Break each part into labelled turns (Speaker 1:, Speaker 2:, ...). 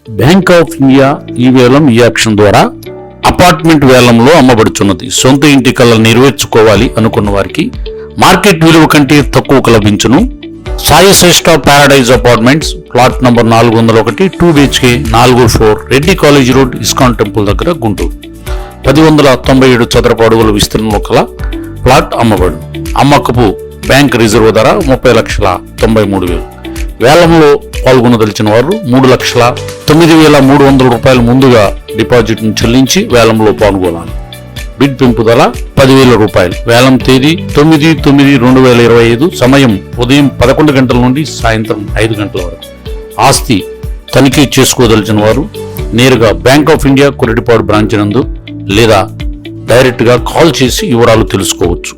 Speaker 1: Bank of India ఈ వేలం ఈ యాక్షన్ ద్వారా అపార్ట్మెంట్ వేలంలో అమ్మబడుచున్నది. సొంత ఇంటి కళ నెరవేర్చుకోవాలి అనుకున్న వారికి మార్కెట్ విలువ కంటే తక్కువకు లభించును. Sai Shreshta paradise apartments, plot number 401, 2 BHK, 4 floor, Reddy college road, ISKCON temple దగ్గర, గుంటూరు. 1097 చదరపు అడుగుల విస్తీర్ణంలో కల ప్లాట్ అమ్మబడు. అమ్మకపు బ్యాంక్ రిజర్వ్ ధర 30,93,000. వేలంలో పాల్గొనదలిచిన వారు 3,09,300 రూపాయలు ముందుగా డిపాజిట్ చెల్లించి వేలంలో పాల్గొనాలి. బిడ్ పెంపు ధర 10,000 రూపాయలు. వేలం తేదీ 9/9/2025. సమయం ఉదయం 11 గంటల నుండి సాయంత్రం 5 గంటల వరకు. ఆస్తి తనిఖీ చేసుకోదలిచిన వారు నేరుగా bank of India Koratipadu branch నందు లేదా డైరెక్ట్ గా కాల్ చేసి వివరాలు తెలుసుకోవచ్చు.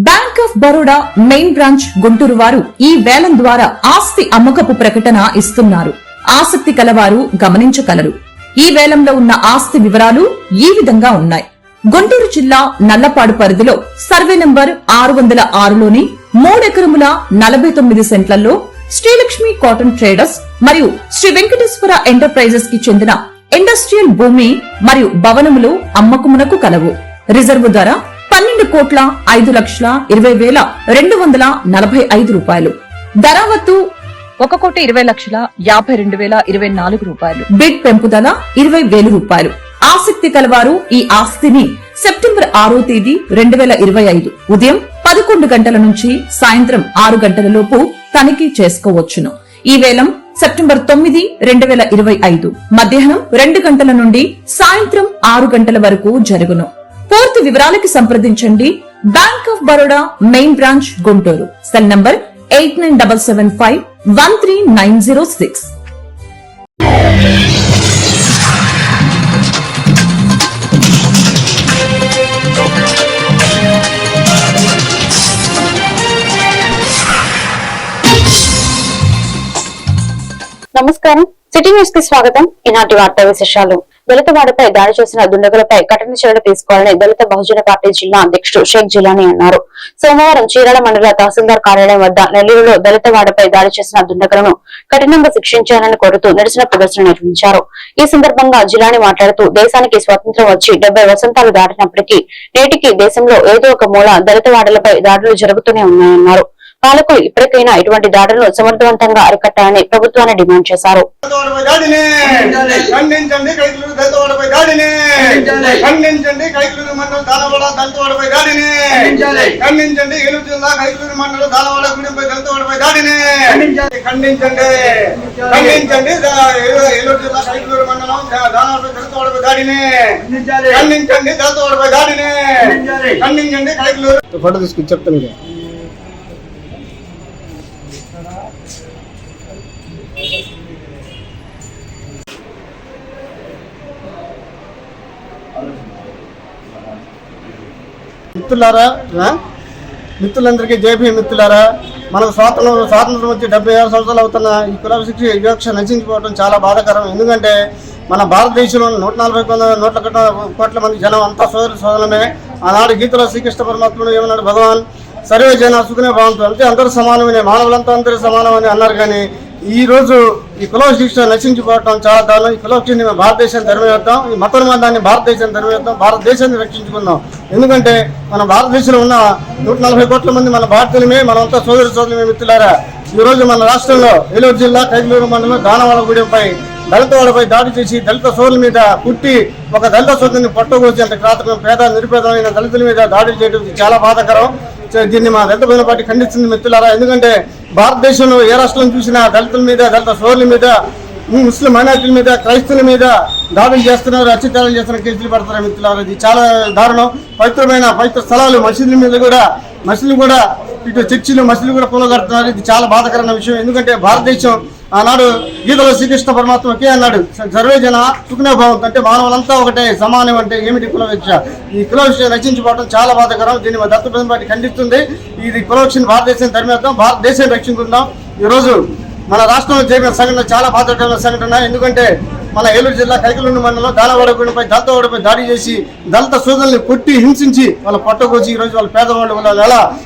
Speaker 2: Bank of Baroda main branch Guntur వారు ఈ వేలం ద్వారా ఆస్తి అమ్మకపు ప్రకటన ఇస్తున్నారు. ఆసక్తి కలవారు గమనించగలరు. ఈ వేలంలో ఉన్న ఆస్తి వివరాలు ఈ విధంగా ఉన్నాయి. గుంటూరు జిల్లా నల్లపాడు పరిధిలో సర్వే నంబర్ 606లోని 3 ఎకరముల 49 సెంట్లలో శ్రీలక్ష్మి కాటన్ ట్రేడర్స్ మరియు శ్రీ వెంకటేశ్వర ఎంటర్ప్రైజెస్ కి చెందిన ఇండస్ట్రియల్ భూమి మరియు భవనములు అమ్మకమునకు కలవు. రిజర్వు ధర 12,20,20,245 రూపాయలు. ధరావత్తు 1,20,52,024 రూపాయలు. బిడ్ పెంపుదల 20,000 రూపాయలు. ఆసక్తి కలవారు ఈ ఆస్తిని సెప్టెంబర్ 6వ తేదీ 2025 ఉదయం 11 గంటల నుంచి సాయంత్రం 6 గంటల లోపు తనిఖీ చేసుకోవచ్చును. ఈ వేలం సెప్టెంబర్ 9, 2025 మధ్యాహ్నం 2 గంటల నుండి సాయంత్రం 6 గంటల వరకు జరుగును. పూర్తి వివరాలకి సంప్రదించండి. Bank of Baroda main branch Guntur. Cell number 8975513906.
Speaker 3: నమస్కారం, సిటీ న్యూస్ కి స్వాగతం. ఈనాటి వార్తా విశేషాలు. దళిత వాడిపై దాడి చేసిన దుండగులపై కఠిన చర్యలు తీసుకోవాలని దళిత బహుజన పార్టీ జిల్లా అధ్యక్షుడు షేక్ జిలానీ అన్నారు. సోమవారం చీరాల మండల తహసీల్దార్ కార్యాలయం వద్ద నెల్లూరులో దళిత వాడిపై దాడి చేసిన దుండగులను కఠినంగా శిక్షించాలని కోరుతూ నిరసన ప్రదర్శన నిర్వహించారు. ఈ సందర్భంగా జిలానీ మాట్లాడుతూ దేశానికి స్వాతంత్ర్యం వచ్చి 70 వసంతాలు దాటినప్పటికీ నేటికి దేశంలో ఏదో ఒక మూల దళిత వాడలపై దాడులు జరుగుతూనే ఉన్నాయన్నారు. పాలకులు ఇప్పటికైనా ఇటువంటి దాడులను సమర్థవంతంగా అరికట్టాలని ప్రభుత్వాన్ని డిమాండ్ చేశారు.
Speaker 4: చెప్తాను. మిత్రులందరికీ జేపీ మిత్రులారా, మనకు స్వాతంత్రం వచ్చి 76 సంవత్సరాలు అవుతున్న ఈ కుల వివక్ష నశించిపోవడం చాలా బాధాకరం. ఎందుకంటే మన భారతదేశంలో 140 కోట్ల మంది జనం అంతా సోదరులమే. ఆనాడు గీతలో శ్రీకృష్ణ పరమాత్ముడు ఏమన్నాడు, భగవాన్ సర్వే జన సుఖనే భావంతో, అంటే అందరూ సమానమనే, మానవులంతా అందరూ సమానమని అన్నారు. కానీ ఈ రోజు ఈ కుల శిక్ష నశించిపోవటం చాలా దారుణం. ఈ కుల శిక్షని భారతదేశాన్ని ధర్మవేద్దాం, ఈ మతోన్మాదాన్ని భారతదేశాన్ని ధర్మవేద్దాం, భారతదేశాన్ని రక్షించుకుందాం. ఎందుకంటే మన భారతదేశంలో ఉన్న 140 కోట్ల మంది మన భారతీయులమే, మనమంతా సోదరులమే మిత్రులారా. ఈ రోజు మన రాష్ట్రంలో ఏలూరు జిల్లా కైకలూరు మండలం దానవాడగూడెంపై దళిత వాడిపై దాడి చేసి దళిత సోదరుల మీద పుట్టి ఒక దళిత సోదరుని పొట్టగోసి అంత క్రాతకం పేద నిరుపేదమైన దళితుల మీద దాడులు చేయడం చాలా బాధాకరం. దీన్ని మా దళిత బహుజన పార్టీ ఖండిస్తుంది మిత్రులారా. ఎందుకంటే భారతదేశంలో ఏ రాష్ట్రం చూసినా దళితుల మీద, దళిత సోదరుల మీద, ముస్లిం మైనార్టీల మీద, క్రైస్తవుల మీద దాడులు చేస్తున్నారు, అత్యాచారాలు చేస్తున్నారు, కేసులు పడుతున్నారు మిత్రులారా. ఇది చాలా దారుణం. పవిత్ర స్థలాలు మసీదుల మీద కూడా, మసీదులు కూడా, ఇటు చర్చిలు మసీదులు కూడా కూలగడుతున్నారు. ఇది చాలా బాధాకరమైన విషయం. ఎందుకంటే భారతదేశం ఆనాడు గీతలో శ్రీకృష్ణ పరమాత్మ ఒకే అన్నాడు, సర్వే జన సుఖనే భావం, అంటే మానవులంతా ఒకటే, సమానం. అంటే ఏమిటి కుల వివక్ష? ఈ కుల వివక్ష రక్షించుకోవడం చాలా బాధాకరం. దీన్ని మా దళిత బహుజన పార్టీ ఖండిస్తుంది. ఇది కుల వివక్షని భారతదేశాన్ని ధర్మేద్దాం, భారతదేశాన్ని రక్షించుకుందాం. ఈరోజు మన రాష్ట్రంలో జరిగిన సంఘటన చాలా బాధాకరమైన సంఘటన. ఎందుకంటే మన ఏలూరు జిల్లా కైకలూరు మండలం దానవాడపై దళితవాడపై దాడి చేసి దళిత సోదరుల్ని కొట్టి హింసించి వాళ్ళ పొట్టకొచ్చి ఈరోజు వాళ్ళ పేదవాళ్ళు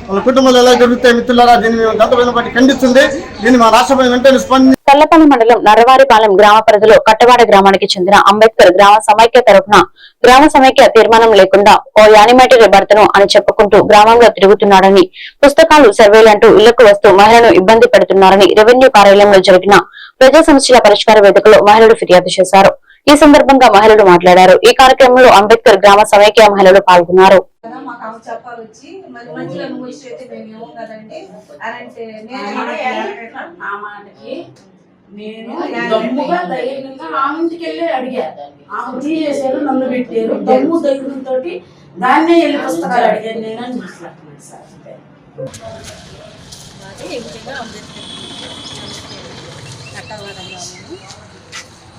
Speaker 4: వాళ్ళ కుటుంబాలు ఎలా జరుగుతాయి మిత్రులారా, దీన్ని మేము దళిత బట్టి ఖండిస్తుంది. దీన్ని మా రాష్ట్రపతి వెంటనే స్పందించి
Speaker 3: తల్లపల్లి మండలం నరవారిపాలెం గ్రామ పరిధిలో కట్టవాడ గ్రామానికి చెందిన అంబేద్కర్ గ్రామ సమైక్య తరఫున గ్రామ సమైక్య తీర్మానం లేకుండా ఓ యానిమేటెడ్ భర్తను అని చెప్పుకుంటూ గ్రామంలో తిరుగుతున్నాడని, పుస్తకాలు సర్వేలంటూ ఇళ్లకు వస్తూ మహిళను ఇబ్బంది పెడుతున్నారని రెవెన్యూ కార్యాలయంలో జరిగిన ప్రజా సమస్యల పరిష్కార వేదికలో మహిళలు ఫిర్యాదు చేశారు. ఈ సందర్భంగా మహిళలు మాట్లాడారు. ఈ కార్యక్రమంలో అంబేద్కర్ గ్రామ సమైక్య మహిళలు పాల్గొన్నారు.
Speaker 5: నేను దమ్ముగా ధైర్యంగా ఆమెకి వెళ్ళి అడిగా, ఆమె తీసేసారు, నన్ను పెట్టారు. దమ్ము ధైర్యంతో దాన్నే వెళ్ళి పుస్తకాలు అడిగాను నేను అని మాట్లాడుతున్నాను సార్.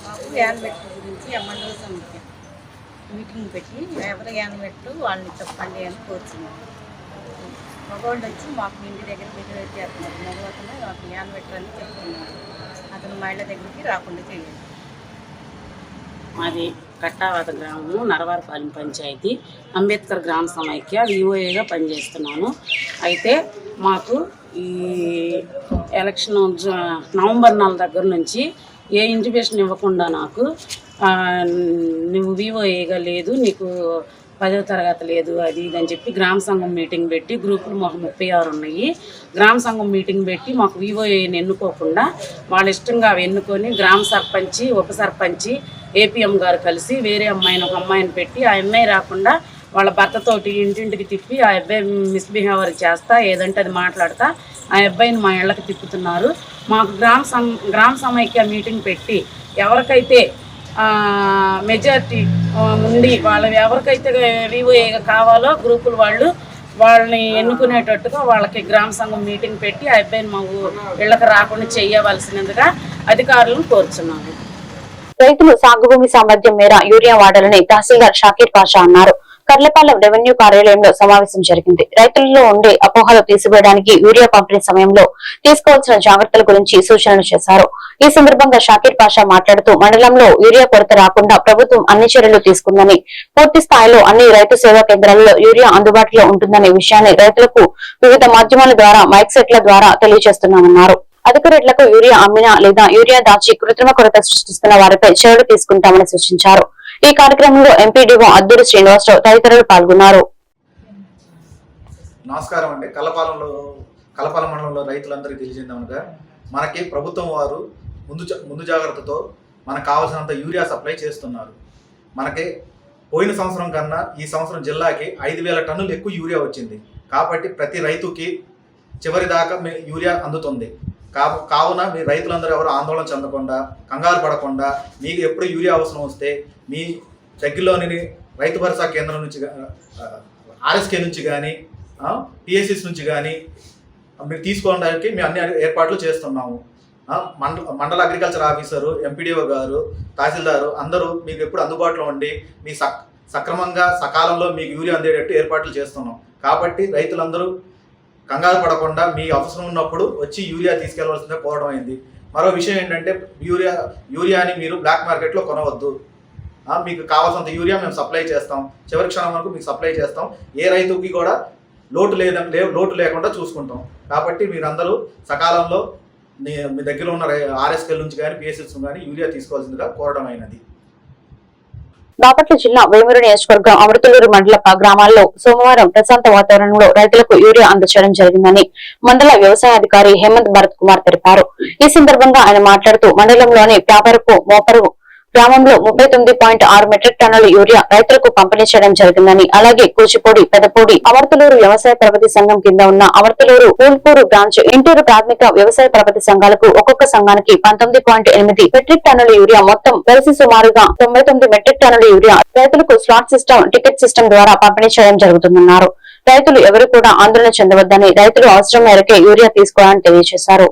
Speaker 6: మాకు యాన్మెట్టు గురించి మండల సమితి మీటింగ్ పెట్టి ఎవరు యాన్మెట్టు వాళ్ళని చెప్పండి అని కోరుచున్నాం. మగవాళ్ళు వచ్చి మాకు ఇంటి దగ్గర బిహేవ్ చేస్తున్నారు. మగవతనే మాకు యాన్మెట్టు అని చెప్తున్నారు. అతను మహిళ దగ్గరికి రాకుండా చేయాలి.
Speaker 5: మాది కట్టావాత గ్రామము, నరవారిపాలెం పంచాయతీ, అంబేద్కర్ గ్రామ సమైక్య విఓఏగా పనిచేస్తున్నాను. అయితే మాకు ఈ ఎలక్షన్ నవంబర్ 4 దగ్గర నుంచి ఏ ఇంటిమేషన్ ఇవ్వకుండా నాకు నువ్వు విఓఏగా లేదు, నీకు 10వ తరగతి లేదు, అది ఇది అని చెప్పి గ్రామ సంఘం మీటింగ్ పెట్టి, గ్రూపులు మాకు 36 ఉన్నాయి. గ్రామ సంఘం మీటింగ్ పెట్టి మాకు విఓఏని ఎన్నుకోకుండా వాళ్ళ ఇష్టంగా అవి ఎన్నుకొని గ్రామ సర్పంచి, ఉప సర్పంచి, ఏపీఎం గారు కలిసి వేరే అమ్మాయిని ఒక అమ్మాయిని పెట్టి ఆ అమ్మాయి రాకుండా వాళ్ళ భర్తతోటి ఇంటింటికి తిప్పి ఆ అబ్బాయి మిస్బిహేవియర్ చేస్తా ఏదంటే అది మాట్లాడతా ఆ అబ్బాయిని మా ఇళ్ళకి తిప్పుతున్నారు. మాకు గ్రామ సమైక్య మీటింగ్ పెట్టి ఎవరికైతే మెజారిటీ ఉండి వాళ్ళవి ఎవరికైతే వివోఏగా కావాలో గ్రూపులు వాళ్ళని ఎన్నుకునేటట్టుగా వాళ్ళకి గ్రామ సంఘం మీటింగ్ పెట్టి ఆ అబ్బాయిని మా ఇళ్ళకి రాకుండా చేయవలసినందుగా అధికారులను కోరుచున్నాము.
Speaker 3: రైతులు సాగు భూమి సామర్థ్యం మేర యూరియా వాడాలని తహసీల్దార్ షాకీర్ పాషా అన్నారు. కర్లపాలెం రెవెన్యూ కార్యాలయంలో సమావేశం జరిగింది. రైతులలో ఉండే అపోహలు తీసివేయడానికి యూరియా పంపిణీ సమయంలో తీసుకోవాల్సిన జాగ్రత్తల గురించి సూచనలు చేశారు. ఈ సందర్భంగా షాకీర్ పాషా మాట్లాడుతూ మండలంలో యూరియా కొరత రాకుండా ప్రభుత్వం అన్ని చర్యలు తీసుకుందని, పూర్తి స్థాయిలో అన్ని రైతు సేవా కేంద్రాల్లో యూరియా అందుబాటులో ఉంటుందనే విషయాన్ని రైతులకు వివిధ మాధ్యమాల ద్వారా మైక్ సెట్ల ద్వారా తెలియజేస్తున్నామన్నారు. అధిక రేట్లకు యూరియా అమ్మినా లేదా యూరియా దాచి కృత్రిమ కొరత సృష్టిస్తున్న వారిపై చర్యలు తీసుకుంటామని సూచించారు. ఈ కార్యక్రమంలో ఎంపీడీఓ అద్దూరి శ్రీనివాసరావు తదితరులు పాల్గొన్నారు.
Speaker 7: నమస్కారం అండి. కలపాలెం మండలంలో రైతులందరికీ తెలియజేద్దామనగా మనకి ప్రభుత్వం వారు ముందు జాగ్రత్తతో మనకు కావాల్సినంత యూరియా సప్లై చేస్తున్నారు. మనకి పోయిన సంవత్సరం కన్నా ఈ సంవత్సరం జిల్లాకి 5,000 టన్నులు ఎక్కువ యూరియా వచ్చింది. కాబట్టి ప్రతి రైతుకి చివరి దాకా యూరియా అందుతుంది. కావున మీ రైతులందరూ ఎవరు ఆందోళన చెందకుండా, కంగారు పడకుండా, మీకు ఎప్పుడు యూరియా అవసరం వస్తే మీ దగ్గరలోని రైతు భరోసా కేంద్రం నుంచి, ఆర్ఎస్కే నుంచి కానీ, పిఎస్సిస్ నుంచి కానీ మీరు తీసుకోవడానికి మేము అన్ని ఏర్పాట్లు చేస్తున్నాము. మండల అగ్రికల్చర్ ఆఫీసరు, ఎంపీడీఓ గారు, తహసీల్దారు అందరూ మీకు ఎప్పుడు అందుబాటులో ఉండి మీ సక్రమంగా సకాలంలో మీకు యూరియా అందేటట్టు ఏర్పాట్లు చేస్తున్నాం. కాబట్టి రైతులందరూ కంగారు పడకుండా మీ అవసరం ఉన్నప్పుడు వచ్చి యూరియా తీసుకెళ్లవలసిందే కోరడం అయింది. మరో విషయం ఏంటంటే యూరియాని మీరు బ్లాక్ మార్కెట్లో కొనవద్దు. మీకు కావాల్సినంత యూరియా మేము సప్లై చేస్తాం. చివరి క్షణం వరకు మీకు సప్లై చేస్తాం. ఏ రైతుకి కూడా లోటు లేకుండా చూసుకుంటాం. కాబట్టి మీరందరూ సకాలంలో మీ దగ్గర ఉన్న ఆర్ఎస్కెల్ నుంచి కానీ, పిఎస్ఎస్ కానీ యూరియా తీసుకోవాల్సిందిగా కోరడం అయినది.
Speaker 3: బాపట్ల జిల్లా వేమూరు నియోజకవర్గం అమృతలూరు మండల గ్రామాల్లో సోమవారం ప్రశాంత వాతావరణంలో రైతులకు యూరియా అందజేయడం జరిగిందని మండల వ్యవసాయాధికారి హేమంత్ భరత్ కుమార్ తెలిపారు. ఈ సందర్భంగా ఆయన మాట్లాడుతూ మండలంలోని ప్యాపరపు మోపరు గ్రామంలో 39.6 మెట్రిక్ టన్నుల యూరియా రైతులకు పంపిణీ చేయడం జరిగిందని, అలాగే కూచిపూడి, పెదపూడి, అమర్తలూరు వ్యవసాయ పరపతి సంఘం కింద ఉన్న అమర్తలూరు, ఊల్పూరు బ్రాంచ్, ఇంటూరు ప్రాథమిక వ్యవసాయ పరపతి సంఘాలకు ఒక్కొక్క సంఘానికి 19.8 మెట్రిక్ టన్నుల యూరియా మొత్తం కలిసి సుమారుగా 99 మెట్రిక్ టన్నుల యూరియా రైతులకు స్లాట్ సిస్టమ్, టికెట్ సిస్టమ్ ద్వారా పంపిణీ చేయడం జరుగుతుందన్నారు. రైతులు ఎవరు కూడా ఆందోళన చెందవద్దని, రైతులు అవసరం మేరకే యూరియా తీసుకోవాలని తెలియజేశారు.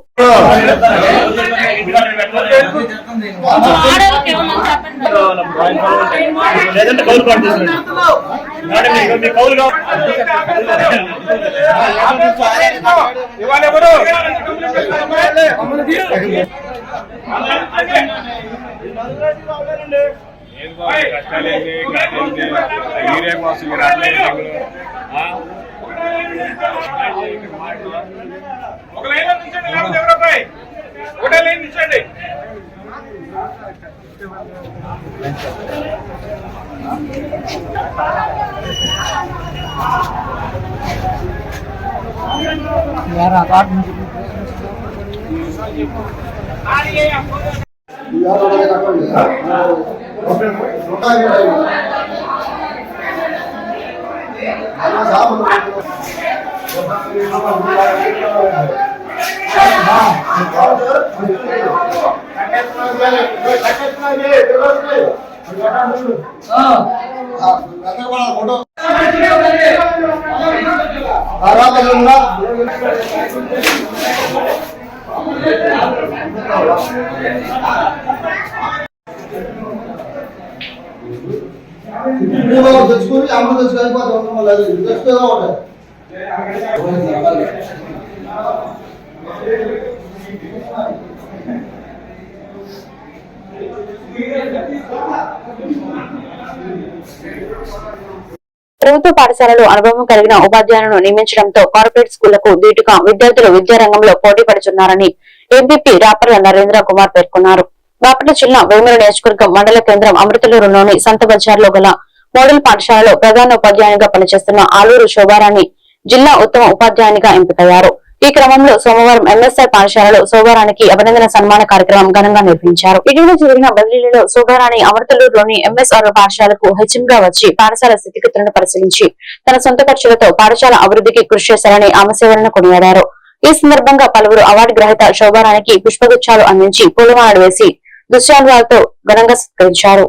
Speaker 8: లేదంటే
Speaker 4: తెచ్చుకొని అమ్మ తెచ్చుకొని తెచ్చుకోగా ఉంటాయి.
Speaker 3: ప్రభుత్వ పాఠశాలలో అనుభవం కలిగిన ఉపాధ్యాయులను నియమించడంతో కార్పొరేట్ స్కూళ్లకు దీటుగా విద్యార్థులు విద్యారంగంలో పోటీ పడుతున్నారని ఎంపీపీ రాపర్ల నరేంద్ర కుమార్ పేర్కొన్నారు. బాపట్ల జిల్లా వేమూరు నియోజకవర్గం మండల కేంద్రం అమృతలూరులోని సంత బజార్లో గల మోడల్ పాఠశాలలో ప్రధాన ఉపాధ్యాయునిగా పనిచేస్తున్న ఆలూరు శోభారాణి జిల్లా ఉత్తమ ఉపాధ్యాయునిగా ఎంపికయ్యారు. ఈ క్రమంలో సోమవారం ఎంఎస్ఆర్ పాఠశాలలో శోభారానికి అభినందన సన్మాన కార్యక్రమం ఘనంగా నిర్వహించారు. ఇటీవల జరిగిన బదిలీలలో శోభారాణి అమృతలూరులోని ఎంఎస్ఆర్ పాఠశాలకు హెచ్ఎంగా వచ్చి పాఠశాల స్థితిగతులను పరిశీలించి తన సొంత ఖర్చులతో పాఠశాల అభివృద్ధికి కృషి చేశారని ఆమె సేవలను కొనియాడారు. ఈ సందర్భంగా పలువురు అవార్డు గ్రహీత శోభారానికి పుష్పగుచ్చాలు అందించి పూలమాలలు వేసి దుశ్శాలువాలతో ఘనంగా సత్కరించారు.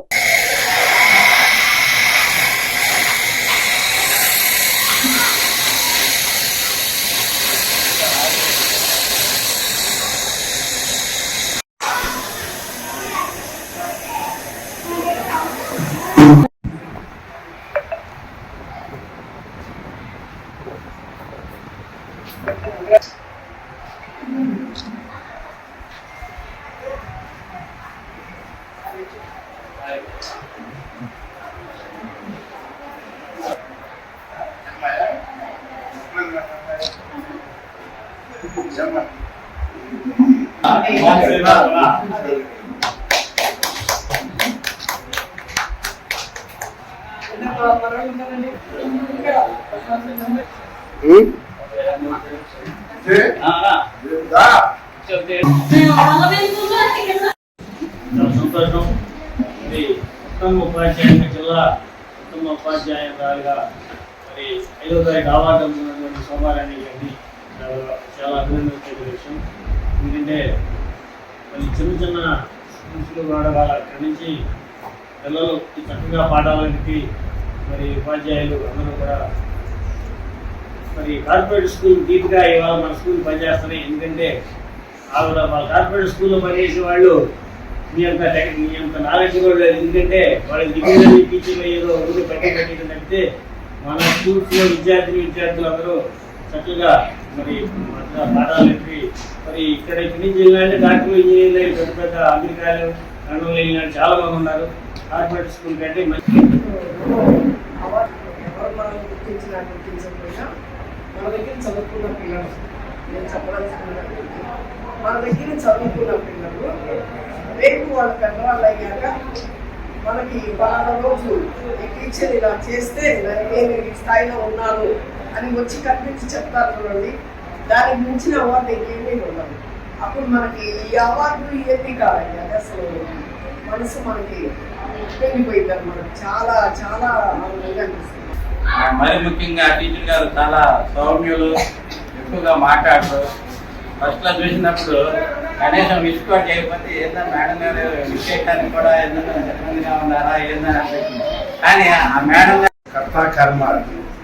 Speaker 8: సంతోషం. ఇది ఉత్తమ ఉపాధ్యాయుని జిల్లా ఉత్తమ ఉపాధ్యాయురాలుగా మరి 5వ తారీఖు అవార్డు అందుకున్నటువంటి శోభారాణి గారిని చాలా అభినందించే విషయం. ఎందుకంటే మరి చిన్న చిన్న స్కూల్స్లో కూడా అక్కడి నుంచి పిల్లలు చక్కగా పాఠాలకి మరి ఉపాధ్యాయులు అందరూ కూడా మరి కార్పొరేట్ స్కూల్ డీప్గా ఇవాళ మన స్కూల్ పనిచేస్తున్నాయి. ఎందుకంటే ఆవిడ వాళ్ళ కార్పొరేట్ స్కూల్లో పనిచేసే వాళ్ళు మీ యొక్క నాలెడ్జ్ కూడా లేదు. ఎందుకంటే వాళ్ళకి డిగ్రీ టీచింగ్ ఏదో ఊరు పెట్టడం తప్పితే మన స్కూల్స్లో విద్యార్థులు అందరూ చక్కగా మరి పాఠాలు చెప్పి మరి ఇక్కడి నుంచి వెళ్ళాలంటే డాక్టర్ ఇంజనీర్లు పెద్ద పెద్ద అమెరికాలు లండన్లో వెళ్ళినట్టు చాలా మంది ఉన్నారు. కార్పొరేట్ స్కూల్ కంటే మంచి
Speaker 9: మన దగ్గర చదువుకున్న పిల్లలు నేను చెప్పదలుచుకున్నది మన దగ్గర చదువుకున్న పిల్లలు రేపు వాళ్ళ పెద్దవాళ్ళు అయ్యాక మనకి పలానా రోజు ఈ టీచర్ ఇలా చేస్తే నేను ఈ స్థాయిలో ఉన్నాను అని వచ్చి కనిపించి చెప్తారు చూడండి. దానికి మించిన అవార్డు ఇంకేమీ ఉండదు. అప్పుడు మనకి ఈ అవార్డు ఇవన్నీ కాదండి, అది అసలు మనసు మనకి పెరిగిపోయింది అనమాట. చాలా చాలా ఆనందంగా అనిపిస్తుంది.
Speaker 10: మరి ముఖ్యంగా టీచర్ గారు చాలా సౌమ్యులు, ఎక్కువగా మాట్లాడరు. ఫస్ట్ క్లాస్ చూసినప్పుడు కనీసం విసుకోట్ చేయకపోతే ఏంటన్నా మేడం గారు విషయానికి కూడా ఏదన్నా ఇబ్బందిగా ఉన్నారా ఏందని అనిపించింది. కానీ ఆ మేడం గారు
Speaker 11: కర్త కర్మ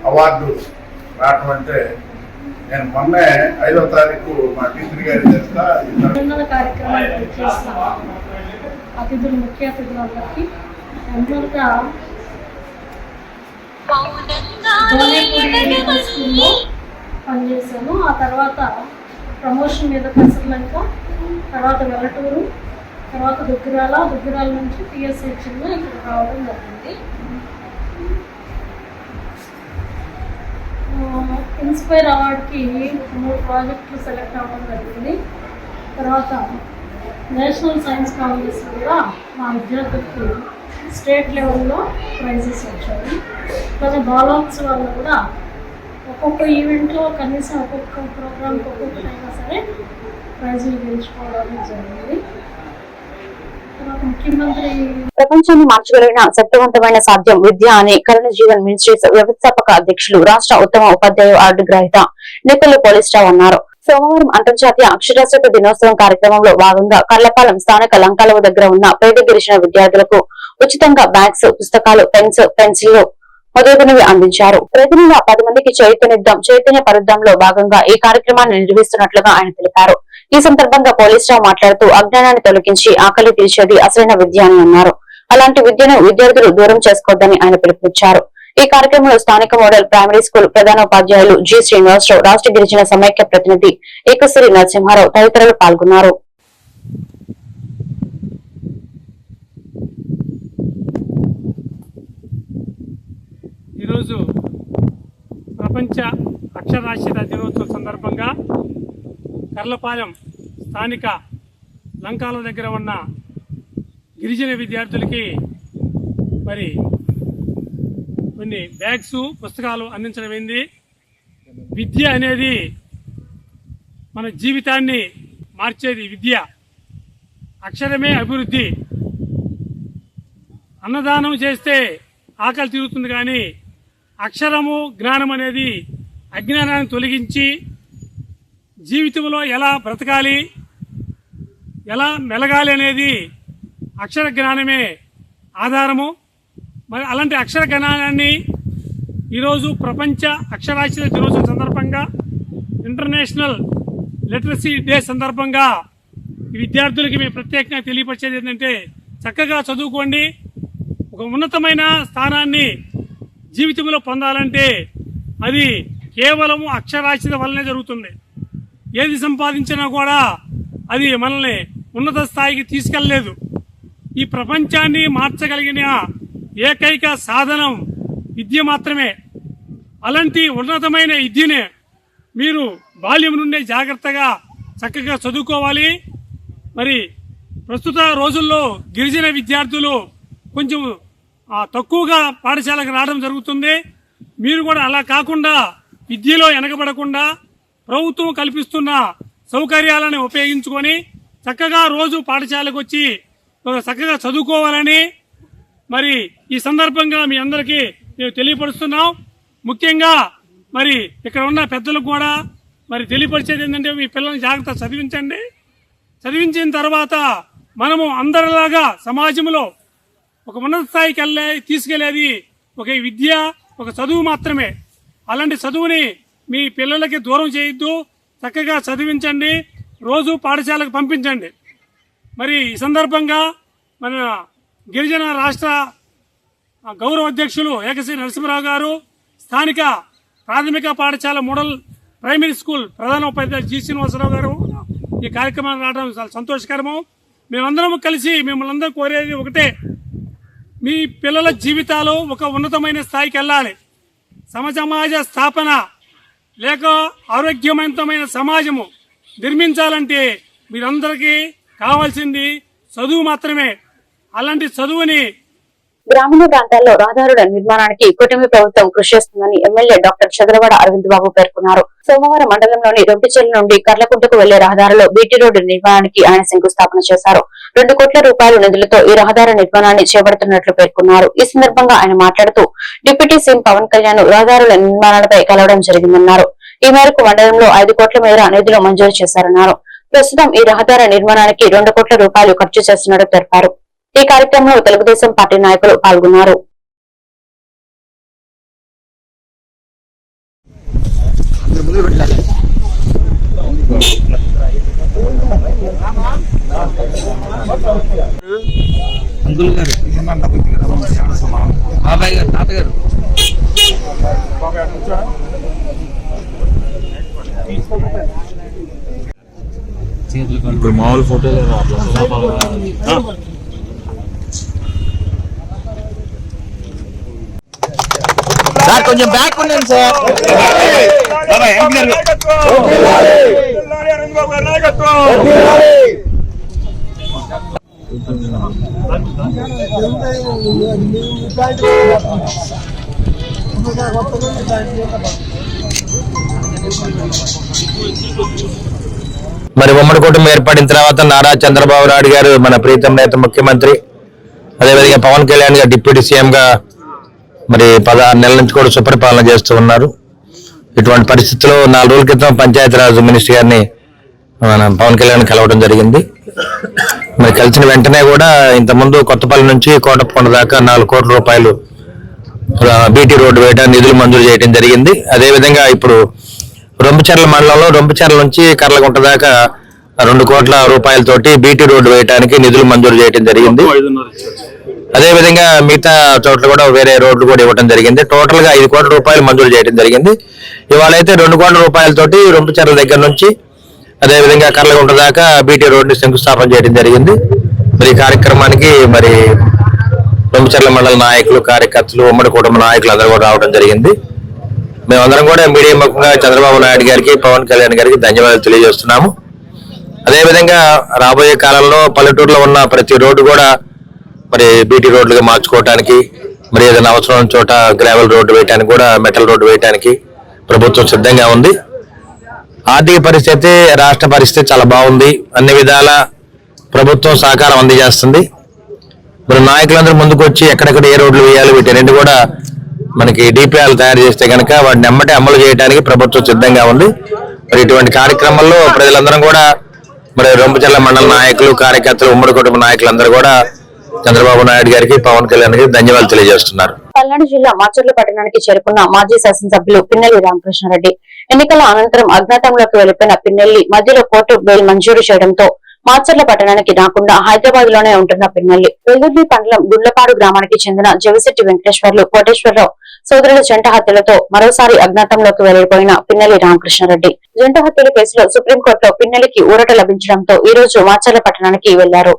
Speaker 11: అవార్డు రావటం అంటే నేను మొన్నే 5వ తారీఖు మా టీచర్ గారి చేస్తా
Speaker 12: కార్యక్రమాలు చేస్తాను. ముఖ్య అతిథులందరికీ ధోనేపూడి హై స్కూల్లో పనిచేశాను. ఆ తర్వాత ప్రమోషన్ మీద పెసర్లంక, తర్వాత వెల్లటూరు, తర్వాత దుగ్గిరాల నుంచి టీఎస్హెచ్లో ఇక్కడ రావడం జరిగింది. ఇన్స్పైర్ అవార్డ్కి 3 ప్రాజెక్టులు సెలెక్ట్ అవ్వడం జరిగింది. తర్వాత నేషనల్ సైన్స్ కాంగ్రెస్ కూడా మా విద్యార్థులకి స్టేట్ లెవెల్లో ప్రైజెస్ వచ్చాయి. అలాగే బాలోత్స్ వల్ల కూడా ఒక్కొక్క ఈవెంట్లో కనీసం ఒక్కొక్క ప్రోగ్రామ్కి ఒక్కొక్కటైనా సరే ప్రైజులు గెలుచుకోవడం జరిగింది. ముఖ్యమంత్రి
Speaker 3: ప్రపంచాన్ని మార్చగలిగిన శక్తివంతమైన సాధ్యం విద్య అని కరుణ జీవన్ మినిస్ట్రీస్ వ్యవస్థాపక అధ్యక్షులు రాష్ట్ర ఉత్తమ ఉపాధ్యాయ అవార్డు గ్రహీత నికల్లు పోలీస్రావు అన్నారు. సోమవారం అంతర్జాతీయ అక్షరాస్యత దినోత్సవం కార్యక్రమంలో భాగంగా కర్లపాలెం స్థానిక లంకాలవ దగ్గర ఉన్న పేద గిరిజన విద్యార్థులకు ఉచితంగా బ్యాగ్స్, పుస్తకాలు, పెన్స్, పెన్సిళ్లు మొదలగునవి అందించారు. ప్రతి నెల 10 మందికి చైతన్య పరుద్దంలో భాగంగా ఈ కార్యక్రమాన్ని నిర్వహిస్తున్నట్లుగా ఆయన తెలిపారు. ఈ సందర్భంగా పోలీస్రావు మాట్లాడుతూ అజ్ఞానాన్ని తొలగించి ఆకలి తీర్చేది అసలైన విద్య అని అన్నారు. అలాంటి విద్యను విద్యార్థులు దూరం చేసుకోవద్దని ఆయన పిలుపునిచ్చారు. ఈ కార్యక్రమంలో స్థానిక మోడల్ ప్రైమరీ స్కూల్ ప్రధానోపాధ్యాయులు జి శ్రీనివాసరావు, రాష్ట్ర గిరిజన సమైక్య ప్రతినిధి ఏకసిరి నరసింహారావు తదితరులు పాల్గొన్నారు.
Speaker 8: ఈరోజు ప్రపంచ అక్షరాస్యత దినోత్సవం సందర్భంగా కర్లపాలెం స్థానిక లంకాల దగ్గర ఉన్న గిరిజన విద్యార్థులకి మరి కొన్ని బ్యాగ్స్, పుస్తకాలు అందించడమైంది. విద్య అనేది మన జీవితాన్ని మార్చేది. విద్య అక్షరమే అభివృద్ధి. అన్నదానం చేస్తే ఆకలి తీరుతుంది, కానీ అక్షరము, జ్ఞానం అనేది అజ్ఞానాన్ని తొలగించి జీవితంలో ఎలా బ్రతకాలి, ఎలా మెలగాలి అనేది అక్షర జ్ఞానమే ఆధారము. మరి అలాంటి అక్షర జ్ఞానాన్ని ఈరోజు ప్రపంచ అక్షరాస్యత దినోత్సవం సందర్భంగా, ఇంటర్నేషనల్ లిటరసీ డే సందర్భంగా ఈ విద్యార్థులకి మేము ప్రత్యేకంగా తెలియపరిచేది ఏంటంటే, చక్కగా చదువుకోండి. ఒక ఉన్నతమైన స్థానాన్ని జీవితంలో పొందాలంటే అది కేవలం అక్షరాస్యత వల్లనే జరుగుతుంది. ఏది సంపాదించినా కూడా అది మనల్ని ఉన్నత స్థాయికి తీసుకెళ్లలేదు. ఈ ప్రపంచాన్ని మార్చగలిగిన ఏకైక సాధనం విద్య మాత్రమే. అలాంటి ఉన్నతమైన విద్యనే మీరు బాల్యం నుండే జాగ్రత్తగా చక్కగా చదువుకోవాలి. మరి ప్రస్తుత రోజుల్లో గిరిజన విద్యార్థులు కొంచెం తక్కువగా పాఠశాలకు రావడం జరుగుతుంది. మీరు కూడా అలా కాకుండా విద్యలో వెనకబడకుండా ప్రభుత్వం కల్పిస్తున్న సౌకర్యాలను ఉపయోగించుకొని చక్కగా రోజు పాఠశాలకు వచ్చి చక్కగా చదువుకోవాలని మరి ఈ సందర్భంగా మీ అందరికీ మేము తెలియపరుస్తున్నాం. ముఖ్యంగా మరి ఇక్కడ ఉన్న పెద్దలకు కూడా మరి తెలియపరిచేది ఏంటంటే, మీ పిల్లల్ని జాగ్రత్త చదివించండి. చదివించిన తర్వాత మనము అందరిలాగా సమాజంలో ఒక ఉన్నత స్థాయికి తీసుకెళ్లేది ఒక విద్య, ఒక చదువు మాత్రమే. అలాంటి చదువుని మీ పిల్లలకి దూరం చేయొద్దు. చక్కగా చదివించండి, రోజు పాఠశాలకు పంపించండి. మరి ఈ సందర్భంగా మన గిరిజన రాష్ట్ర గౌరవ అధ్యక్షులు ఏకశ్రీ నరసింహరావు గారు, స్థానిక ప్రాథమిక పాఠశాల మోడల్ ప్రైమరీ స్కూల్ ప్రధానోపాధ్యాయులు జి శ్రీనివాసరావు గారు ఈ కార్యక్రమాన్ని రావడం చాలా సంతోషకరము. మేమందరం కలిసి మిమ్మల్ని అందరూ కోరేది ఒకటే, మీ పిల్లల జీవితాలు ఒక ఉన్నతమైన స్థాయికి వెళ్ళాలి. సమాజ స్థాపన లేక ఆరోగ్యవంతమైన సమాజము నిర్మించాలంటే మీరందరికీ కావాల్సింది చదువు మాత్రమే. అలాంటి చదువుని
Speaker 3: గ్రామీణ ప్రాంతాల్లో రహదారుల నిర్మాణానికి కూటమి ప్రభుత్వం కృషి చేస్తుందని ఎమ్మెల్యే డాక్టర్ చంద్రవాడ అరవింద్ బాబు పేర్కొన్నారు. సోమవారం మండలంలోని రొట్టిచెర్ల నుండి కర్లకుంటకు వెళ్లే రహదారిలో బీటీ రోడ్డు నిర్మాణానికి ఆయన శంకుస్థాపన చేశారు. 2 కోట్ల రూపాయల నిధులతో ఈ రహదారి నిర్మాణాన్ని చేపడుతున్నట్లు పేర్కొన్నారు. ఈ సందర్భంగా ఆయన మాట్లాడుతూ డిప్యూటీ సీఎం పవన్ కళ్యాణ్ రహదారుల నిర్మాణాలపై కలవడం జరిగిందన్నారు. ఈ మేరకు మండలంలో 5 కోట్ల మేర నిధులు మంజూరు చేశారన్నారు. ప్రస్తుతం ఈ రహదారి నిర్మాణానికి 2 కోట్ల రూపాయలు ఖర్చు చేస్తున్నట్టు తెలిపారు. ఈ కార్యక్రమంలో తెలుగుదేశం పార్టీ నాయకులు పాల్గొన్నారు.
Speaker 10: అంకుల్ గారు, బాబాయ్ గారు, తాతగారు
Speaker 13: ఇప్పుడు మామూలు ఫోటోలు సార్ కొంచెం బ్యాక్ ఉన్నాను సార్. మరి ఉమ్మడి కుటుంబం ఏర్పడిన తర్వాత నారా చంద్రబాబు నాయుడు గారు మన ప్రీతం నేత ముఖ్యమంత్రి, అదేవిధంగా పవన్ కళ్యాణ్ గారు డిప్యూటీ సీఎం గా మరి 16 నెలల నుంచి కూడా సుపరిపాలన చేస్తూ ఉన్నారు. ఇటువంటి పరిస్థితుల్లో 4 రోజుల క్రితం పంచాయతీరాజ్ మినిస్టర్ గారిని మన పవన్ కళ్యాణ్ కలవడం జరిగింది. మరి కలిసిన వెంటనే కూడా ఇంతకుముందు కొత్తపల్లి నుంచి కోటప్పకొండ దాకా 4 కోట్ల రూపాయలు బీటీ రోడ్డు వేయడానికి నిధులు మంజూరు చేయడం జరిగింది. అదేవిధంగా ఇప్పుడు రొంపిచెర్ల మండలంలో రొంపిచెర్ల నుంచి కర్లగుంట దాకా 2 కోట్ల రూపాయలతోటి బీటీ రోడ్డు వేయడానికి నిధులు మంజూరు చేయడం జరిగింది. అదేవిధంగా మిగతా చోట్ల కూడా వేరే రోడ్లు కూడా ఇవ్వడం జరిగింది. టోటల్ గా 5 కోట్ల రూపాయలు మంజూరు చేయడం జరిగింది. ఇవాళ అయితే 2 కోట్ల రూపాయలతోటి రొంపిచెర్ల దగ్గర నుంచి అదేవిధంగా కర్లగుంట దాకా బీటీ రోడ్డు శంకుస్థాపన చేయడం జరిగింది. మరి ఈ కార్యక్రమానికి మరి రొంపిచెర్ల మండల నాయకులు, కార్యకర్తలు, ఉమ్మడి కుటుంబ నాయకులు అందరూ కూడా రావడం జరిగింది. మేమందరం కూడా మీడియా ముఖంగా చంద్రబాబు నాయుడు గారికి, పవన్ కళ్యాణ్ గారికి ధన్యవాదాలు తెలియజేస్తున్నాము. అదేవిధంగా రాబోయే కాలంలో పల్లెటూరులో ఉన్న ప్రతి రోడ్డు కూడా మరి బీటీ రోడ్లుగా మార్చుకోవడానికి, మరి ఏదైనా అవసరం చోట గ్రావెల్ రోడ్డు వేయడానికి కూడా మెటల్ రోడ్డు వేయడానికి ప్రభుత్వం సిద్ధంగా ఉంది. ఆర్థిక పరిస్థితి, రాష్ట్ర పరిస్థితి చాలా బాగుంది. అన్ని విధాల ప్రభుత్వం సహకారం అందజేస్తుంది. మరి నాయకులందరూ ముందుకు వచ్చి ఎక్కడెక్కడ ఏ రోడ్లు వేయాలి వీటన్నింటి కూడా మనకి డిపిఆర్లు తయారు చేస్తే కనుక వాటిని ఎమ్మటే అమలు చేయడానికి ప్రభుత్వం సిద్ధంగా ఉంది. మరి ఇటువంటి కార్యక్రమాల్లో ప్రజలందరం కూడా మరి రొంపిచెర్ల మండల నాయకులు, కార్యకర్తలు, ఉమ్మడి కుటుంబ నాయకులందరూ కూడా చంద్రబాబు నాయుడు గారికి, పవన్ కళ్యాణ్ గారికి ధన్యవాదాలు తెలియజేస్తున్నారు.
Speaker 3: పల్నాడు జిల్లా మాచర్ల పట్టణానికి చేరుకున్న మాజీ శాసనసభ్యులు పిన్నెల్లి రామకృష్ణారెడ్డి ఎన్నికల అనంతరం అజ్ఞాతంలోకి వెళ్లిపోయిన పిన్నెల్లి మధ్యలో కోర్టు బెయిల్ మంజూరు చేయడంతో మాచర్ల పట్టణానికి రాకుండా హైదరాబాద్ లోనే ఉంటున్న పిన్నెల్లి వెల్దుర్తి మండలం గుండ్లపాడు గ్రామానికి చెందిన జవిశెట్టి వెంకటేశ్వర్లు, కోటేశ్వరరావు సోదరుల జంట హత్యలతో మరోసారి అజ్ఞాతంలోకి వెళ్లిపోయిన పిన్నెల్లి రామకృష్ణారెడ్డి జంట హత్యల కేసులో సుప్రీంకోర్టులో పిన్నెల్లికి ఊరట లభించడంతో ఈ రోజు మాచర్ల పట్టణానికి వెళ్లారు.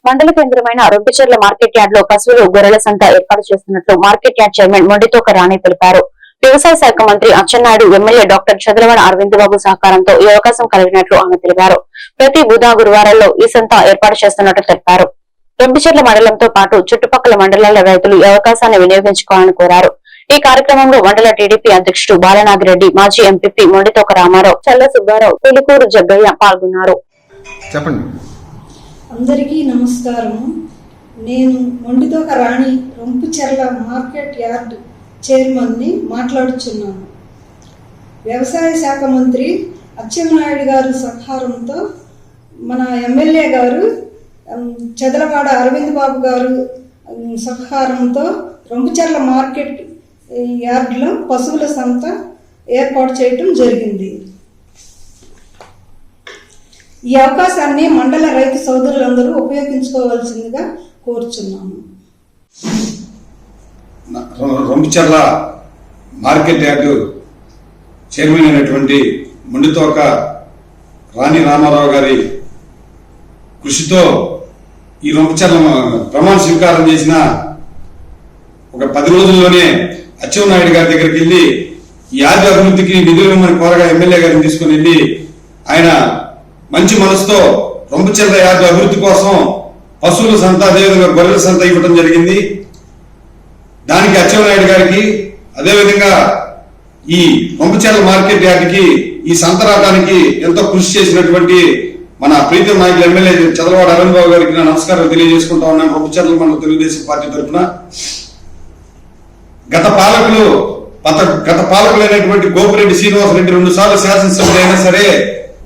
Speaker 3: మండల కేంద్రమైన రొంపిచెర్ల మార్కెట్ యార్డ్ లో పశువులు, గొర్రెల సంత ఏర్పాటు చేస్తున్నట్లు మార్కెట్ యార్డ్ చైర్మన్ మొండితోక రాణి తెలిపారు. వ్యవసాయ శాఖ మంత్రి అచ్చెన్నాయుడు, ఎమ్మెల్యే డాక్టర్ చదలవాడ అరవింద్ బాబు సహకారంతో ఈ అవకాశం కలిగినట్లు ఆమె తెలిపారు. ప్రతి బుధ, గురువారాల్లో ఈ సంత ఏర్పాటు చేస్తున్నట్లు తెలిపారు. రొంపిచెర్ల మండలంతో పాటు చుట్టుపక్కల మండలాల రైతులు ఈ అవకాశాన్ని వినియోగించుకోవాలని కోరారు. ఈ కార్యక్రమంలో మండల టీడీపీ అధ్యక్షుడు బాలనాగిరెడ్డి, మాజీ ఎంపీపీ మొండితోక రామారావు, చల్ల సుబ్బారావు, పులికూరు జగ్గయ్య పాల్గొన్నారు.
Speaker 14: అందరికీ నమస్కారం. నేను మొండితోక రాణి, రొంపిచెర్ల మార్కెట్ యార్డ్ చైర్మన్ని మాట్లాడుచున్నాను. వ్యవసాయ శాఖ మంత్రి అచ్చెన్నాయుడు గారి సహకారంతో మన ఎమ్మెల్యే గారు చదలవాడ అరవింద్ బాబు గారు సహకారంతో రొంపిచెర్ల మార్కెట్ యార్డ్లో పశువుల సంత ఏర్పాటు చేయటం జరిగింది. ఈ అవకాశాన్ని మండల రైతు సోదరులందరూ ఉపయోగించుకోవాల్సిందిగా కోరుచున్నాము.
Speaker 15: రొంపిచెర్ల మార్కెట్ యార్డు చైర్మన్ అయినటువంటి మొండితోక రాణి రామారావు గారి కృషితో ఈ రొంపిచెర్ల ప్రమాణ స్వీకారం చేసిన ఒక 10 రోజుల్లోనే అచ్చెన్నాయుడు గారి దగ్గరికి వెళ్ళి ఈ యార్డు అభివృద్ధికి నిధులు ఇవ్వమని కోరగా ఎమ్మెల్యే గారిని తీసుకుని వెళ్ళి ఆయన మంచి మనసుతో రొంపిచెర్ల యార్డు అభివృద్ధి కోసం పశువుల సంత అదేవిధంగా గొర్రెల సంత ఇవ్వడం జరిగింది. దానికి అచ్చెన్నాయుడు గారికి అదేవిధంగా ఈ రొంపిచెర్ల మార్కెట్ యార్డుకి ఈ సంత రావడానికి ఎంతో కృషి చేసినటువంటి మన ప్రీతం నాయకులు ఎమ్మెల్యే చంద్రబాబు అరవింద్ బాబు గారికి నా నమస్కారం తెలియజేసుకుంటా ఉన్నాను. రొంపిచెర్ల మన తెలుగుదేశం పార్టీ తరఫున గత పాలకులైనటువంటి గోపిరెడ్డి శ్రీనివాసరెడ్డి 2 సార్లు శాసనసభ్యులు అయినా సరే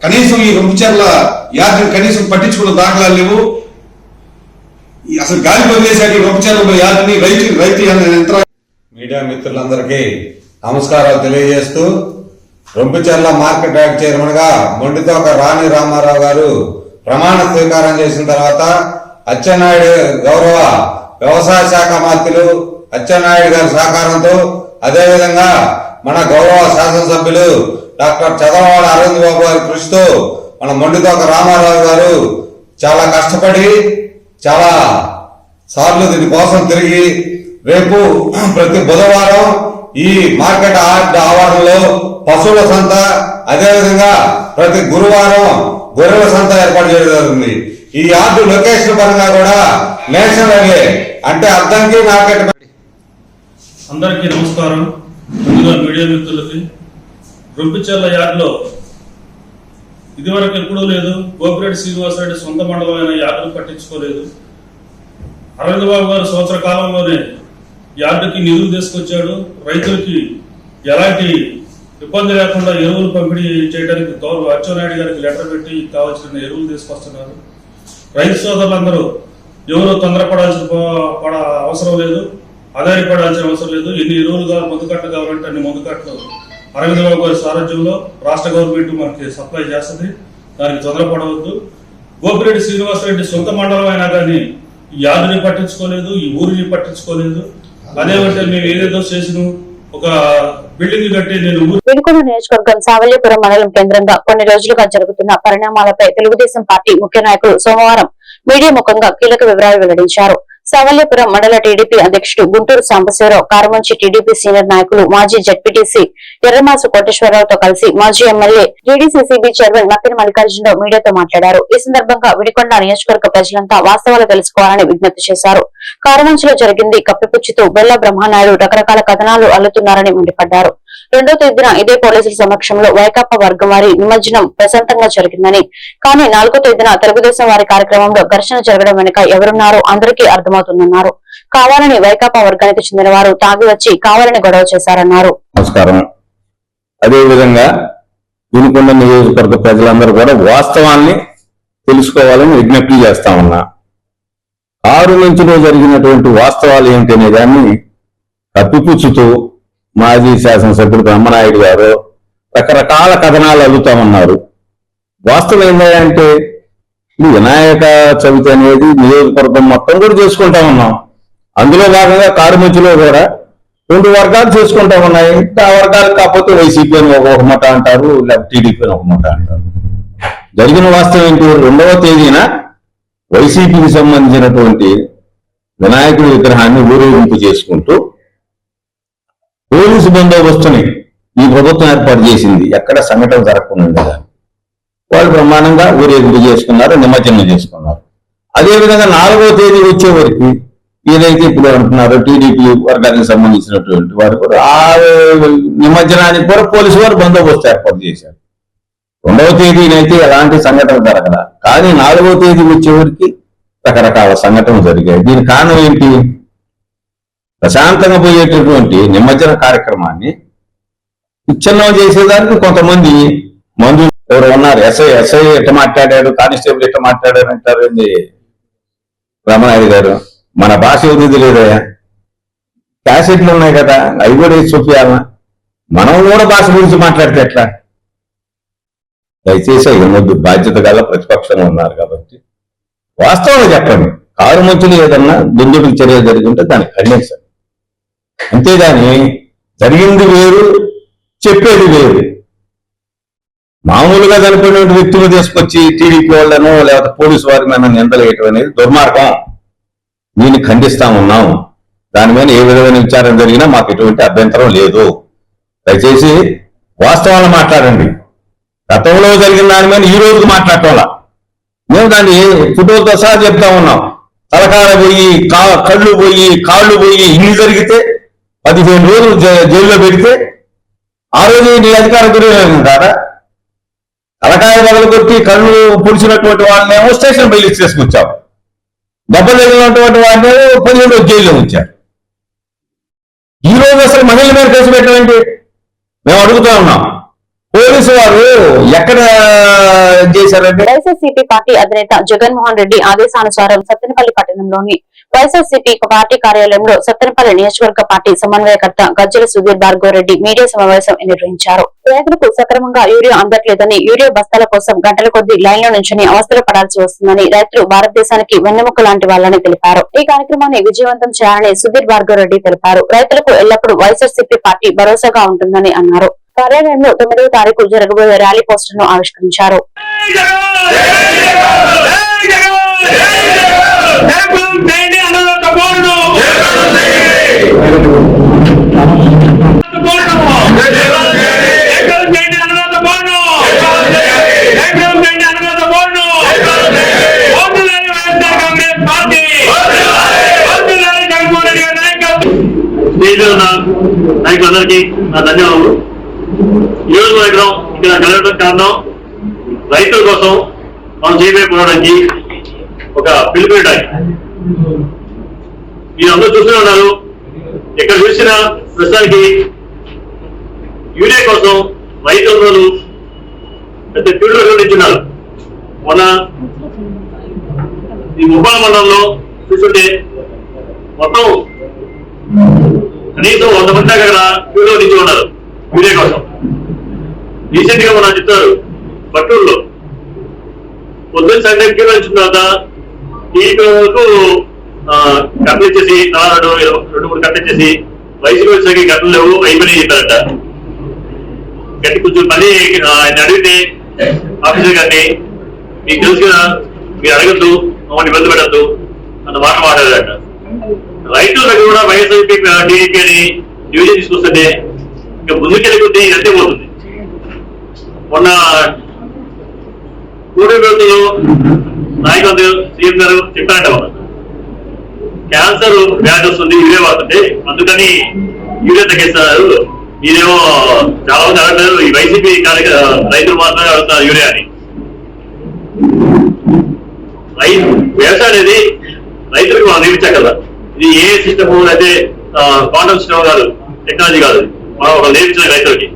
Speaker 15: కనీసం ఈ రొంపిచెర్ల యార్డుని కనీసం పట్టించుకున్న దాఖలాలు లేవు. అసలు గాలి వదిలేశాక ఈ రొంపిచెర్ల యార్డుని రైతు యంత్రాలు.
Speaker 16: మీడియా మిత్రులందరికీ నమస్కారాలు తెలియజేస్తూ రొంపిచెర్ల మార్కెట్ యార్డ్ చైర్మన్ గా మొండితోక రాణి రామారావు గారు ప్రమాణ స్వీకారం చేసిన తర్వాత అచ్చెన్నాయుడు గౌరవ వ్యవసాయ శాఖ మంత్రులు అచ్చెన్నాయుడు గారి సహకారంతో అదేవిధంగా మన గౌరవ శాసనసభ్యులు డాక్టర్ చంద్రబాబు అరవింద్ బాబు గారి కృషితో మన మొండితోక రామారావు గారు చాలా కష్టపడి చాలా సార్లు దీనికోసం తిరిగి రేపు ప్రతి బుధవారం ఈ మార్కెట్ ఆవరణలో పశువుల సంత అదేవిధంగా ప్రతి గురువారం గొర్రెల సంత ఏర్పాటు చేయడం జరుగుతుంది. ఈ యార్డు లొకేషన్ పరంగా కూడా నేషనల్ హైవే అంటే అద్దంకి మార్కెట్.
Speaker 8: అందరికీ నమస్కారం. ముందుగా మీడియా మిత్రులకి రొంపిచెర్ల యార్డులో ఇదివరకు ఎప్పుడూ లేదు. గోపిరెడ్డి శ్రీనివాసరెడ్డి సొంత మండలమైన యార్డును పట్టించుకోలేదు. అరవింద్ బాబు గారు సంవత్సర కాలంలోనే యార్డుకి నిధులు తీసుకొచ్చాడు. రైతులకి ఎలాంటి ఇబ్బంది లేకుండా ఎరువులు పంపిణీ చేయడానికి గౌరవ అచ్చెన్నాయుడు గారికి లెటర్ పెట్టి కావాల్సిన ఎరువులు తీసుకొస్తున్నారు. రైతు సోదరులందరూ ఎవరు తొందరపడాల్సిన అవసరం లేదు, ఆధారపడాల్సిన అవసరం లేదు. ఎన్ని ఎరువులుగా మందుకట్టలు కావాలంటే అన్ని మందుకట్టలు అరవింద్ బాబు గారి సారథ్యంలో రాష్ట్ర గవర్నమెంట్ మనకి సప్లై చేస్తుంది. దానికి తొందరపడవద్దు. గోపిరెడ్డి శ్రీనివాసరెడ్డి సొంత మండలం అయినా కానీ ఈ యార్డుని పట్టించుకోలేదు, ఈ ఊరిని పట్టించుకోలేదు. అదేమంటే మేము ఏదేదో చేసిన ఒక బిల్డింగ్ కట్టి నేను
Speaker 3: వినుకొండ నియోజకవర్గం సావల్యపురం మండలం కేంద్రంగా కొన్ని రోజులుగా జరుగుతున్న పరిణామాలపై తెలుగుదేశం పార్టీ ముఖ్య నాయకులు సోమవారం మీడియా ముఖంగా కీలక వివరాలు వెల్లడించారు. సావల్యపురం మండల టీడీపీ అధ్యక్షుడు గుంటూరు సాంబశివరావు, కారమంచి టీడీపీ సీనియర్ నాయకులు మాజీ జడ్పీటీసీ ఎర్రమాసు కోటేశ్వరరావుతో కలిసి మాజీ ఎమ్మెల్యే జీడీసీసీబీ చైర్మన్ మక్కిన మల్లికార్జునరావు మీడియాతో మాట్లాడారు. ఈ సందర్భంగా వినుకొండ నియోజకవర్గ ప్రజలంతా వాస్తవాలు తెలుసుకోవాలని విజ్ఞప్తి చేశారు. కారమంచిలో జరిగింది కప్పిపుచ్చుతూ బెల్ల బ్రహ్మనాయుడు రకరకాల కథనాలు అల్లుతున్నారని మండిపడ్డారు. 2వ తేదీన ఇదే పోలీసుల సమక్షంలో వైకాపా వర్గం వారి నిమజ్జనం ప్రశాంతంగా జరిగిందని, కానీ 4వ తేదీన తెలుగుదేశం వారి కార్యక్రమంలో ఘర్షణ జరగడం వెనుక ఎవరున్నారో అందరికీ అర్థమవుతుందన్నారు. కావాలని వైకాపా వర్గానికి చెందిన వారు తాగి వచ్చి కావాలని గొడవ చేశారన్నారు.
Speaker 13: నమస్కారం. అదేవిధంగా వినుకొండ నియోజకవర్గ ప్రజలందరూ కూడా వాస్తవాన్ని తెలుసుకోవాలని విజ్ఞప్తి చేస్తా ఉన్నా. కారుమంచిలో జరిగినటువంటి వాస్తవాలు ఏంటనే దాన్ని కప్పిపుచ్చుతూ మాజీ శాసనసభ్యుడు బ్రహ్మనాయుడు గారు రకరకాల కథనాలు అల్లుతా ఉన్నారు. వాస్తవం ఏంటంటే వినాయక చవితి అనేది నియోజకవర్గం మొత్తం కూడా చేసుకుంటా ఉన్నాం. అందులో భాగంగా కారుమంచిలో కూడా 2 వర్గాలు చేసుకుంటా ఉన్నాయి. ఆ వర్గాలు కాకపోతే వైసీపీ అని ఒక మాట అంటారు, లేకపోతే టీడీపీ అని ఒక మాట అంటారు. జరిగిన వాస్తవం ఏంటి? 2వ తేదీన వైసీపీకి సంబంధించినటువంటి వినాయకుడి విగ్రహాన్ని ఊరేగింపు చేసుకుంటూ పోలీసు బందోబస్తుని ఈ ప్రభుత్వం ఏర్పాటు చేసింది. ఎక్కడ సంఘటన జరగకుండా వాళ్ళు బ్రహ్మాండంగా ఊరేగింపు చేసుకున్నారు, నిమజ్జనం చేసుకున్నారు. అదేవిధంగా 4వ తేదీ వచ్చేవరకు ఏదైతే ఇప్పుడు అంటున్నారో టీడీపీ వర్గానికి సంబంధించినటువంటి వారు కూడా ఆ నిమజ్జనానికి కూడా పోలీసు వారు బందోబస్తు ఏర్పాటు చేశారు. 2వ తేదీనైతే ఎలాంటి సంఘటన జరగల, కానీ 4వ తేదీ వచ్చేవరకు రకరకాల సంఘటనలు జరిగాయి. దీని కారణం ఏంటి? ప్రశాంతంగా పోయేటటువంటి నిమజ్జన కార్యక్రమాన్ని విచ్ఛిన్నం చేసేదానికి కొంతమంది మందు ఎవరు ఉన్నారు. ఎస్ఐ ఎట్ట మాట్లాడాడు, కానిస్టేబుల్ ఎట్ట మాట్లాడారు అంటారు రామనాయుడు గారు. మన భాష ఏది లేదా? క్యాసెట్లు ఉన్నాయి కదా, అవి కూడా వేసి చూపించాలా? మనం కూడా భాష గురించి మాట్లాడితే ఎట్లా? దయచేసి అయ్యొద్దు. బాధ్యత గల ప్రతిపక్షంగా ఉన్నారు కాబట్టి వాస్తవంగా చెప్పండి. కారుమంచులు ఏదన్నా దుందుడికి చర్య జరిగి ఉంటే దాన్ని ఖండించండి. అంతేగాని జరిగింది వేరు, చెప్పేది వేరు. మామూలుగా చనిపోయిన వ్యక్తులు తీసుకొచ్చి టీడీపీ వాళ్ళను లేకపోతే పోలీసు వారి మీద నిందలు వేయటం అనేది దుర్మార్గం. దీన్ని ఖండిస్తా ఉన్నాం.
Speaker 16: దాని మీద ఏ విధమైన విచారణ జరిగినా మాకు ఎటువంటి అభ్యంతరం లేదు. దయచేసి వాస్తవాలు మాట్లాడండి. గతంలో జరిగిన దాని మీద ఈ రోజుకు మాట్లాడటంలా మేము దాన్ని ఫోటోలతో సహా చెప్తా ఉన్నాం. తలకాల పోయి కళ్ళు పోయి కాళ్ళు పోయి ఇన్ని జరిగితే 15 రోజులు జైల్లో పెడితే ఆ రోజు నీ అధికారం గురించి కాదా? తలకాయ మొదలు కొట్టి కళ్ళు పొడిచినటువంటి వాళ్ళనేమో స్టేషన్ బయలు తీసుకొచ్చాం. దెబ్బలు తగిలినటువంటి వాళ్ళనేమో 15 రోజులు జైల్లో ఉంచారు. ఈ రోజు అసలు మహిళల మీద కేసు పెట్టాలంటే మేము అడుగుతా ఉన్నాం. పోలీసు వారు ఎక్కడ చేశారంటే
Speaker 3: వైఎస్ఆర్సీపీ పార్టీ అధినేత జగన్మోహన్ రెడ్డి ఆదేశానుసారం సత్తెనపల్లి పట్టణంలోని వైఎస్ఆర్సీపీ పార్టీ కార్యాలయంలో సత్తెనపల్లి నియోజకవర్గ పార్టీ సమన్వయకర్త గజ్జల సుధీర్ భార్గవ్ రెడ్డి మీడియా సమావేశం నిర్వహించారు. రైతులకు సక్రమంగా యూరియా అందట్లేదని, యూరియా బస్తాల కోసం గంటల కొద్దీ లైన్లో నుంచొని అవస్థలు పడాల్సి వస్తుందని, రైతులు భారతదేశానికి వెన్నెముక లాంటి వాళ్ళని తెలిపారు. ఈ కార్యక్రమాన్ని విజయవంతం చేయాలని సుధీర్ భార్గవ్ రెడ్డి తెలిపారు. రైతులకు ఎల్లప్పుడూ వైఎస్ఆర్సీపీ పార్టీ భరోసాగా ఉంటుందని అన్నారు. కార్యాలయంలో 9వ తారీఖు జరగబోయే ర్యాలీ పోస్టర్ను ఆవిష్కరించారు.
Speaker 8: నాయకులందరికీ నా ధన్యవాదాలు. ఈ రోజు ఇక్కడ కలగడం కారణం రైతుల కోసం మనం చేయబోయే పోరాటానికి ఒక పిలుపునివ్వడానికి. మీరు అందరూ చూస్తూనే ఉన్నారు. ఎక్కడ చూసినా ప్రస్తుతానికి యూరియా కోసం రైతులు పెద్ద ఫీల్డ్ నిల్చున్నారు. మొన్న ఈ ముప్పాల మండలంలో చూస్తుంటే మొత్తం కనీసం 100 మంది అక్కడ ఫీల్డ్ నుంచి ఉన్నారు యూరియా కోసం. రీసెంట్ గా మనం చెప్తారు బట్టూరులో పొద్దున్న సాయంత్రం క్యూలో వచ్చిన తర్వాత టీవీ వరకు కట్టలు ఇచ్చేసి 2-3 కట్టలు ఇచ్చేసి వయసులో వచ్చేసరికి కట్టలు లేవు అయిపోయి చెప్పారట. గట్టి కొంచెం మళ్ళీ ఆయన అడిగితే ఆఫీసర్ గారిని మీకు తెలుసు కదా, మీరు అడగద్దు, మమ్మల్ని ఇబ్బంది పెట్టద్దు అన్న మాట మాట్లాడారట. రైతుల దగ్గర కూడా వైఎస్ఆర్సీపీ టీడీపీ అని డివిజన్ తీసుకొస్తుంటే ఇంకా ముందుకెళ్ళి కొద్దీ అంతే పోతుంది. మొన్న కూడబెడుతులో నాయకులు సీఎం గారు చెప్పారంట, మన క్యాన్సర్ వ్యాధి వస్తుంది యూరియా వాడుతుంటే అందుకని యూరియా తగ్గిస్తారు. మీరేమో చాలా మంది అడగలేదు, ఈ వైసీపీ రైతులు మాత్రమే అడుగుతున్నారు యూరియా అని. వ్యవసాయం అనేది రైతులకు మనం నేర్పించాం కదా. ఇది ఏ సిస్టమ్ అయితే క్వాంటమ్ సిస్టమ్ కాదు, టెక్నాలజీ కాదు, మనం ఒక నేర్పించిన రైతులకి.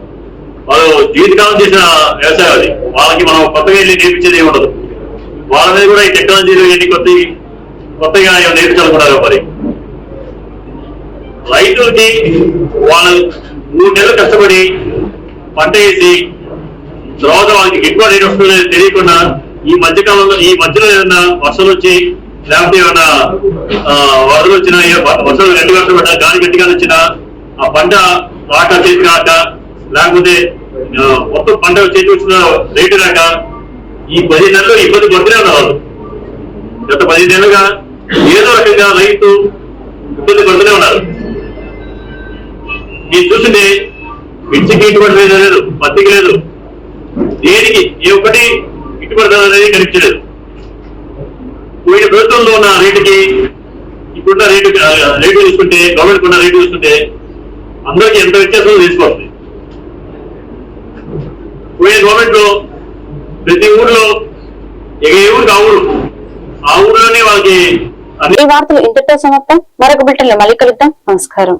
Speaker 8: వాళ్ళు జీవితకాలం చేసిన వ్యవసాయం అది. వాళ్ళకి మనం కొత్తగా వెళ్ళి నేర్పించేది ఏమి ఉండదు. వాళ్ళ మీద కూడా ఈ టెక్నాలజీలు ఎన్ని కొత్తగా నేర్పించాలనుకున్నారు. మరి రైతులకి వాళ్ళు 3 నెలలు కష్టపడి పంట వేసి తర్వాత వాళ్ళకి ఎక్కువ రేట్ వస్తుందో తెలియకుండా ఈ మధ్యకాలంలో ఈ మధ్యలో ఏదైనా వర్షాలు వచ్చి లేకపోతే ఏమైనా వరదలు వచ్చినా, వర్షాలు గట్టిగా పడ్డా, గాలి గట్టిగా వచ్చినా ఆ పంట రాక చేతి రాక, లేకపోతే మొత్తం పంట చేతి వచ్చిన రేటు రాక ఈ 10 నెలలు ఇబ్బంది పడుతూనే ఉన్నారు. గత 10 నెలలుగా ఏదో రకంగా రైతు ఇబ్బంది పడుతూనే ఉన్నారు. మీరు చూసింది మిర్చికి గిట్టుబడి లేదు, పత్తికి లేదు, దేనికి ఏ ఒక్కటి గిట్టుబడి అనేది కనిపించలేదు. పోయిన ప్రభుత్వంలో ఉన్న రేటుకి ఇప్పుడున్న రేటు చూసుకుంటే, గవర్నమెంట్ ఉన్న రేటు చూసుకుంటే అందరికీ ఎంత వ్యత్యాసం తీసుకోవాలి. పోయిన గవర్నమెంట్ లో ప్రతి ఊర్లో ఏ ఊరికి ఆ ఊర్లోనే వాళ్ళకి.
Speaker 3: ఈ వార్తలు ఇంతటితో సమాప్తం. మరొక బిల్టన్ లో మళ్ళీ కలుద్దాం. నమస్కారం.